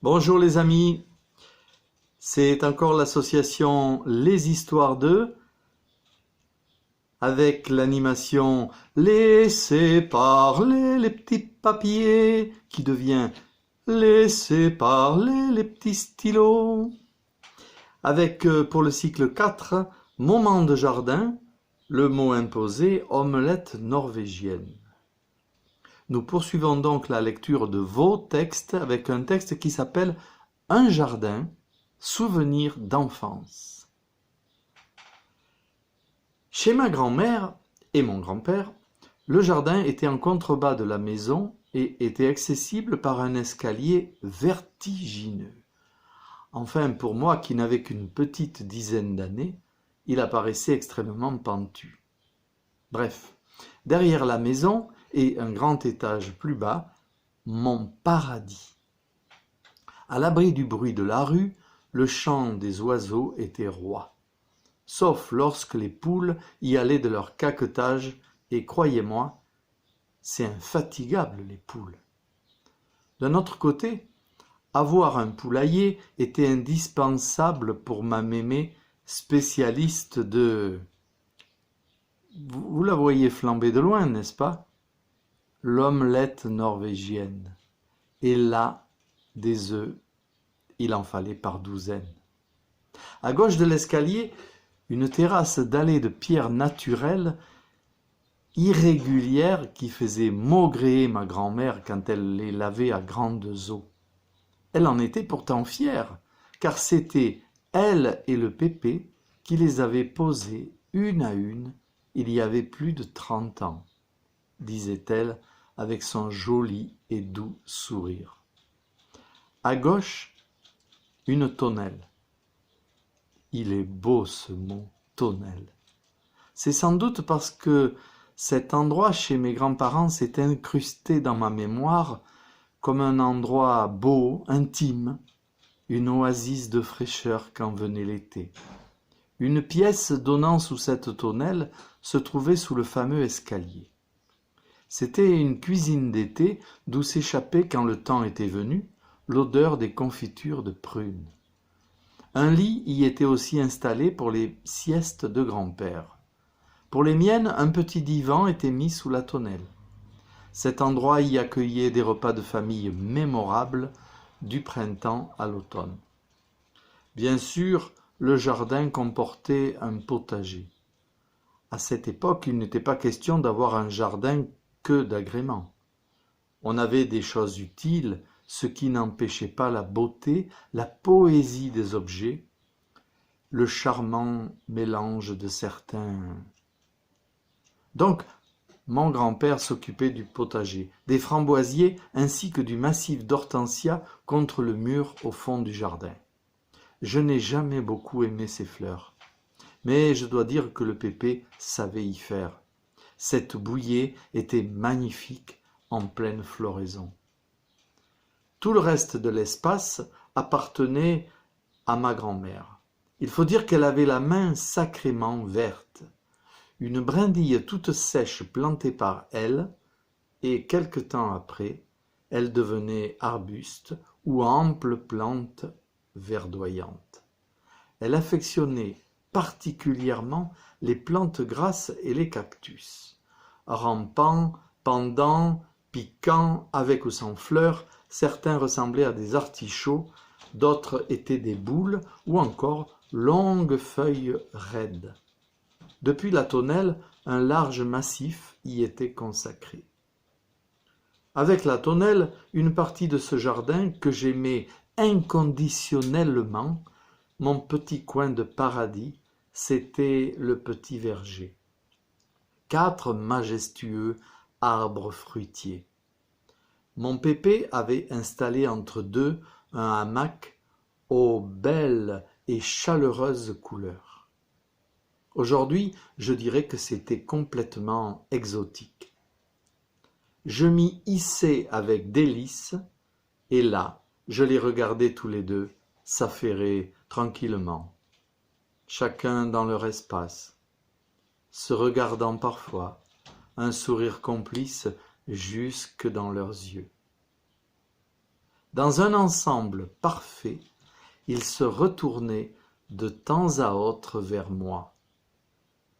Bonjour les amis, c'est encore l'association Les Histoires d'eux avec l'animation Laissez parler les petits papiers qui devient Laissez parler les petits stylos. Avec pour le cycle 4, Moment de jardin, le mot imposé, omelette norvégienne. Nous poursuivons donc la lecture de vos textes avec un texte qui s'appelle Un jardin, souvenir d'enfance. Chez ma grand-mère et mon grand-père, le jardin était en contrebas de la maison et était accessible par un escalier vertigineux. Enfin, pour moi qui n'avais qu'une petite dizaine d'années, il apparaissait extrêmement pentu. Bref, derrière la maison et un grand étage plus bas, mon paradis. À l'abri du bruit de la rue, le chant des oiseaux était roi. Sauf lorsque les poules y allaient de leur caquetage, et croyez-moi, c'est infatigable les poules. D'un autre côté, avoir un poulailler était indispensable pour ma mémé, spécialiste de... Vous la voyez flamber de loin, n'est-ce pas? L'omelette norvégienne. Et là, des œufs, il en fallait par douzaines. À gauche de l'escalier, une terrasse dallée de pierres naturelles, irrégulières, qui faisait maugréer ma grand-mère quand elle les lavait à grandes eaux. Elle en était pourtant fière, car c'était elle et le pépé qui les avaient posées une à une il y avait plus de 30 ans, disait-elle avec son joli et doux sourire. À gauche, une tonnelle. Il est beau ce mot, tonnelle. C'est sans doute parce que cet endroit chez mes grands-parents s'est incrusté dans ma mémoire comme un endroit beau, intime, une oasis de fraîcheur quand venait l'été. Une pièce donnant sous cette tonnelle se trouvait sous le fameux escalier. C'était une cuisine d'été d'où s'échappait, quand le temps était venu, l'odeur des confitures de prunes. Un lit y était aussi installé pour les siestes de grand-père. Pour les miennes, un petit divan était mis sous la tonnelle. Cet endroit y accueillait des repas de famille mémorables du printemps à l'automne. Bien sûr, le jardin comportait un potager. À cette époque, il n'était pas question d'avoir un jardin que d'agréments. On avait des choses utiles, ce qui n'empêchait pas la beauté, la poésie des objets, le charmant mélange de certains. Donc, mon grand-père s'occupait du potager, des framboisiers ainsi que du massif d'hortensias contre le mur au fond du jardin. Je n'ai jamais beaucoup aimé ces fleurs, mais je dois dire que le pépé savait y faire. Cette bouillée était magnifique en pleine floraison. Tout le reste de l'espace appartenait à ma grand-mère. Il faut dire qu'elle avait la main sacrément verte. Une brindille toute sèche plantée par elle, et quelque temps après, elle devenait arbuste ou ample plante verdoyante. Elle affectionnait particulièrement les plantes grasses et les cactus. Rampants, pendants, piquants, avec ou sans fleurs, certains ressemblaient à des artichauts, d'autres étaient des boules ou encore longues feuilles raides. Depuis la tonnelle, un large massif y était consacré. Avec la tonnelle, une partie de ce jardin que j'aimais inconditionnellement, mon petit coin de paradis, c'était le petit verger. 4 majestueux arbres fruitiers. Mon pépé avait installé entre deux un hamac aux belles et chaleureuses couleurs. Aujourd'hui, je dirais que c'était complètement exotique. Je m'y hissais avec délice, et là, je les regardais tous les deux s'affairer tranquillement, chacun dans leur espace, se regardant parfois, un sourire complice jusque dans leurs yeux. Dans un ensemble parfait, ils se retournaient de temps à autre vers moi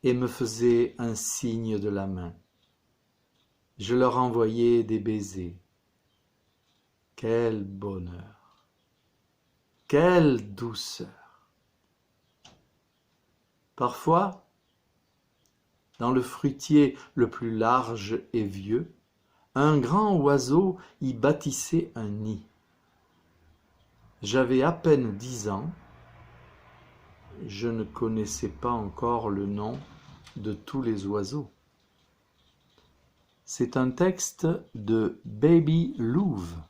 et me faisaient un signe de la main. Je leur envoyais des baisers. Quel bonheur! Quelle douceur! Parfois, dans le fruitier le plus large et vieux, un grand oiseau y bâtissait un nid. J'avais à peine 10 ans, je ne connaissais pas encore le nom de tous les oiseaux. C'est un texte de Baby Louvre.